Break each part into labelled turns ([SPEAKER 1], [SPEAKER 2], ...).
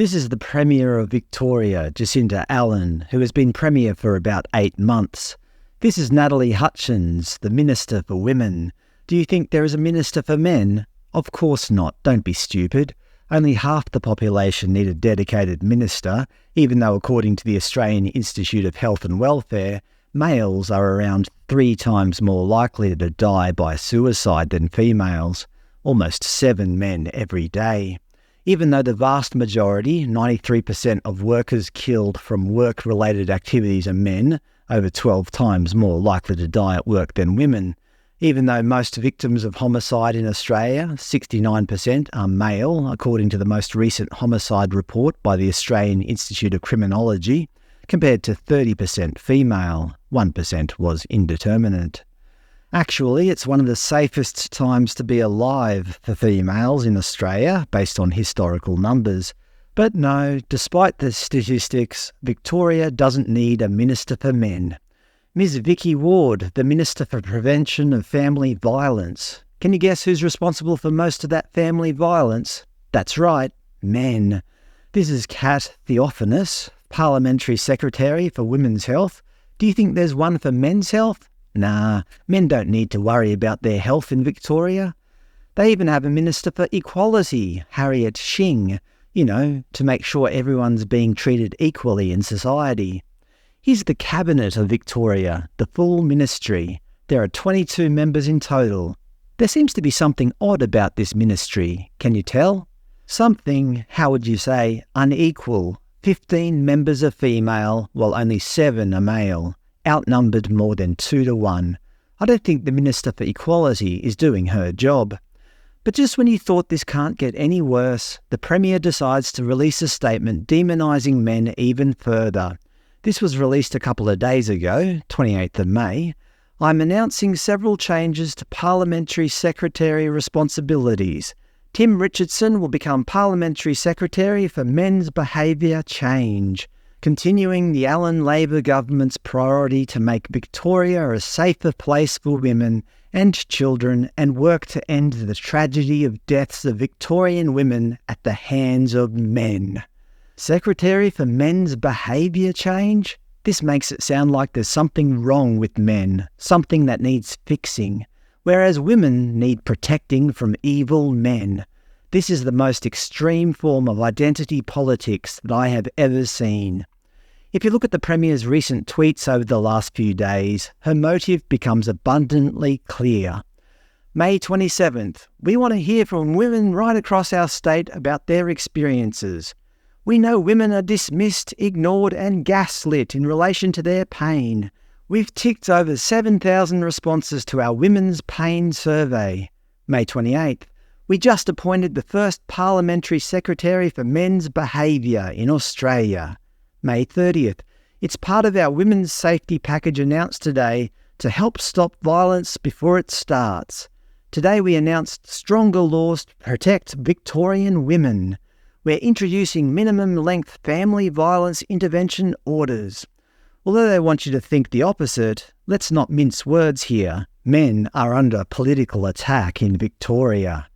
[SPEAKER 1] This is the Premier of Victoria, Jacinta Allan, who has been Premier for about 8 months. This is Natalie Hutchins, the Minister for Women. Do you think there is a Minister for Men? Of course not, don't be stupid. Only half the population need a dedicated minister, even though according to the Australian Institute of Health and Welfare, males are around 3 times more likely to die by suicide than females, almost 7 men every day. Even though the vast majority, 93% of workers killed from work-related activities are men, over 12 times more likely to die at work than women. Even though most victims of homicide in Australia, 69%, are male, according to the most recent homicide report by the Australian Institute of Criminology, compared to 30% female, 1% was indeterminate. Actually, it's one of the safest times to be alive for females in Australia, based on historical numbers. But no, despite the statistics, Victoria doesn't need a Minister for Men. Ms Vicky Ward, the Minister for Prevention of Family Violence. Can you guess who's responsible for most of that family violence? That's right, men. This is Kat Theophanous, Parliamentary Secretary for Women's Health. Do you think there's one for men's health? Nah, men don't need to worry about their health in Victoria. They even have a Minister for Equality, Harriet Shing, to make sure everyone's being treated equally in society. Here's the Cabinet of Victoria, the full ministry. There are 22 members in total. There seems to be something odd about this ministry. Can you tell? Something, how would you say, unequal. 15 members are female, while only 7 are male. Outnumbered more than 2 to 1. I don't think the Minister for Equality is doing her job. But just when you thought this can't get any worse, the Premier decides to release a statement demonising men even further. This was released a couple of days ago, 28th of May. I'm announcing several changes to Parliamentary Secretary responsibilities. Tim Richardson will become Parliamentary Secretary for Men's Behaviour Change, continuing the Allan Labor government's priority to make Victoria a safer place for women and children and work to end the tragedy of deaths of Victorian women at the hands of men. Secretary for Men's Behaviour Change? This makes it sound like there's something wrong with men, something that needs fixing, whereas women need protecting from evil men. This is the most extreme form of identity politics that I have ever seen. If you look at the Premier's recent tweets over the last few days, her motive becomes abundantly clear. May 27th, we want to hear from women right across our state about their experiences. We know women are dismissed, ignored and gaslit in relation to their pain. We've ticked over 7,000 responses to our Women's Pain Survey. May 28th, we just appointed the first Parliamentary Secretary for Men's Behaviour in Australia. May 30th, it's part of our Women's Safety Package announced today to help stop violence before it starts. Today we announced stronger laws to protect Victorian women. We're introducing minimum-length family violence intervention orders. Although they want you to think the opposite, let's not mince words here. Men are under political attack in Victoria.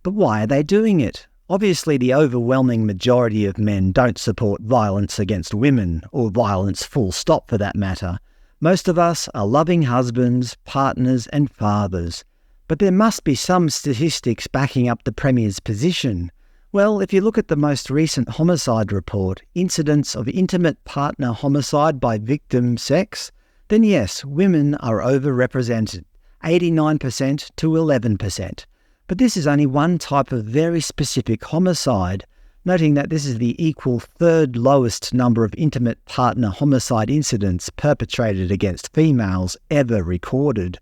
[SPEAKER 1] But why are they doing it? Obviously, the overwhelming majority of men don't support violence against women, or violence full stop for that matter. Most of us are loving husbands, partners and fathers. But there must be some statistics backing up the Premier's position. Well, if you look at the most recent homicide report, incidents of intimate partner homicide by victim sex, then yes, women are overrepresented, 89% to 11%. But this is only one type of very specific homicide, noting that this is the equal 3rd lowest number of intimate partner homicide incidents perpetrated against females ever recorded.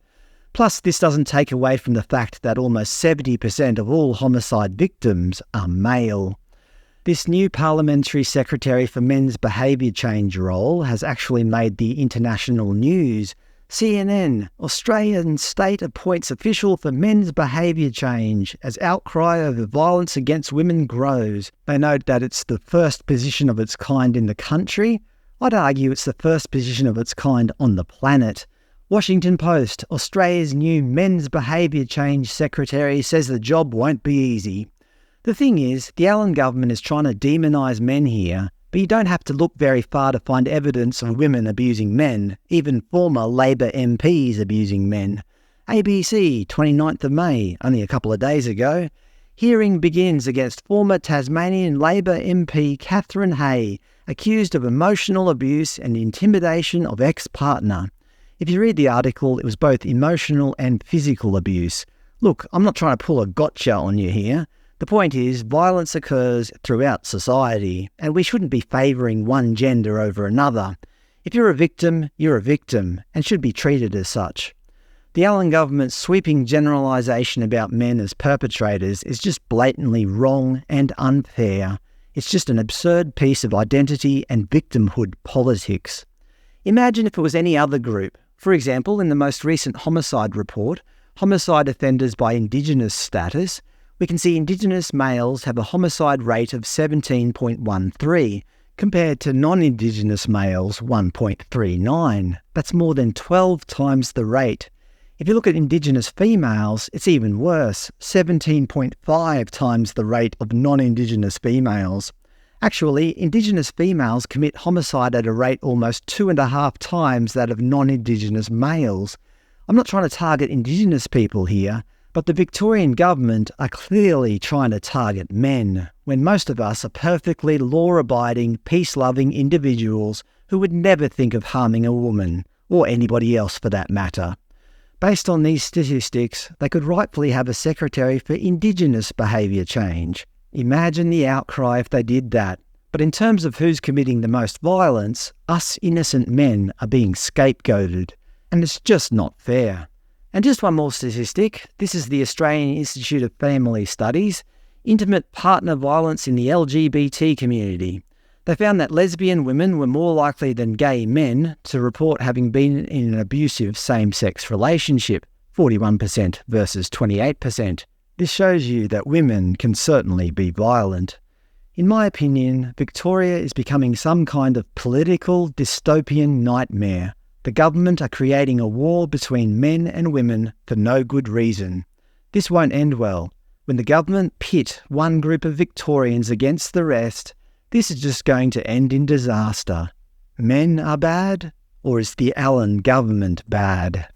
[SPEAKER 1] Plus, this doesn't take away from the fact that almost 70% of all homicide victims are male. This new Parliamentary Secretary for Men's Behaviour Change role has actually made the international news. CNN, Australian state appoints official for men's behaviour change as outcry over violence against women grows. They note that it's the first position of its kind in the country. I'd argue it's the first position of its kind on the planet. Washington Post, Australia's new men's behaviour change secretary says the job won't be easy. The thing is, the Allan government is trying to demonise men here, but you don't have to look very far to find evidence of women abusing men, even former Labor MPs abusing men. ABC, 29th of May, only a couple of days ago. Hearing begins against former Tasmanian Labor MP Catherine Hay, accused of emotional abuse and intimidation of ex-partner. If you read the article, it was both emotional and physical abuse. Look, I'm not trying to pull a gotcha on you here. The point is, violence occurs throughout society, and we shouldn't be favouring one gender over another. If you're a victim, and should be treated as such. The Allan government's sweeping generalisation about men as perpetrators is just blatantly wrong and unfair. It's just an absurd piece of identity and victimhood politics. Imagine if it was any other group. For example, in the most recent homicide report, homicide offenders by Indigenous status, we can see Indigenous males have a homicide rate of 17.13, compared to non-Indigenous males 1.39. That's more than 12 times the rate. If you look at Indigenous females, it's even worse, 17.5 times the rate of non-Indigenous females. Actually, Indigenous females commit homicide at a rate almost 2.5 times that of non-Indigenous males. I'm not trying to target Indigenous people here, but the Victorian government are clearly trying to target men, when most of us are perfectly law-abiding, peace-loving individuals who would never think of harming a woman, or anybody else for that matter. Based on these statistics, they could rightfully have a Secretary for Indigenous Behaviour Change. Imagine the outcry if they did that. But in terms of who's committing the most violence, us innocent men are being scapegoated, and it's just not fair. And just one more statistic. This is the Australian Institute of Family Studies, intimate partner violence in the LGBT community. They found that lesbian women were more likely than gay men to report having been in an abusive same-sex relationship, 41% versus 28%. This shows you that women can certainly be violent. In my opinion, Victoria is becoming some kind of political dystopian nightmare. The government are creating a war between men and women for no good reason. This won't end well. When the government pit one group of Victorians against the rest, this is just going to end in disaster. Men are bad, or is the Allan government bad?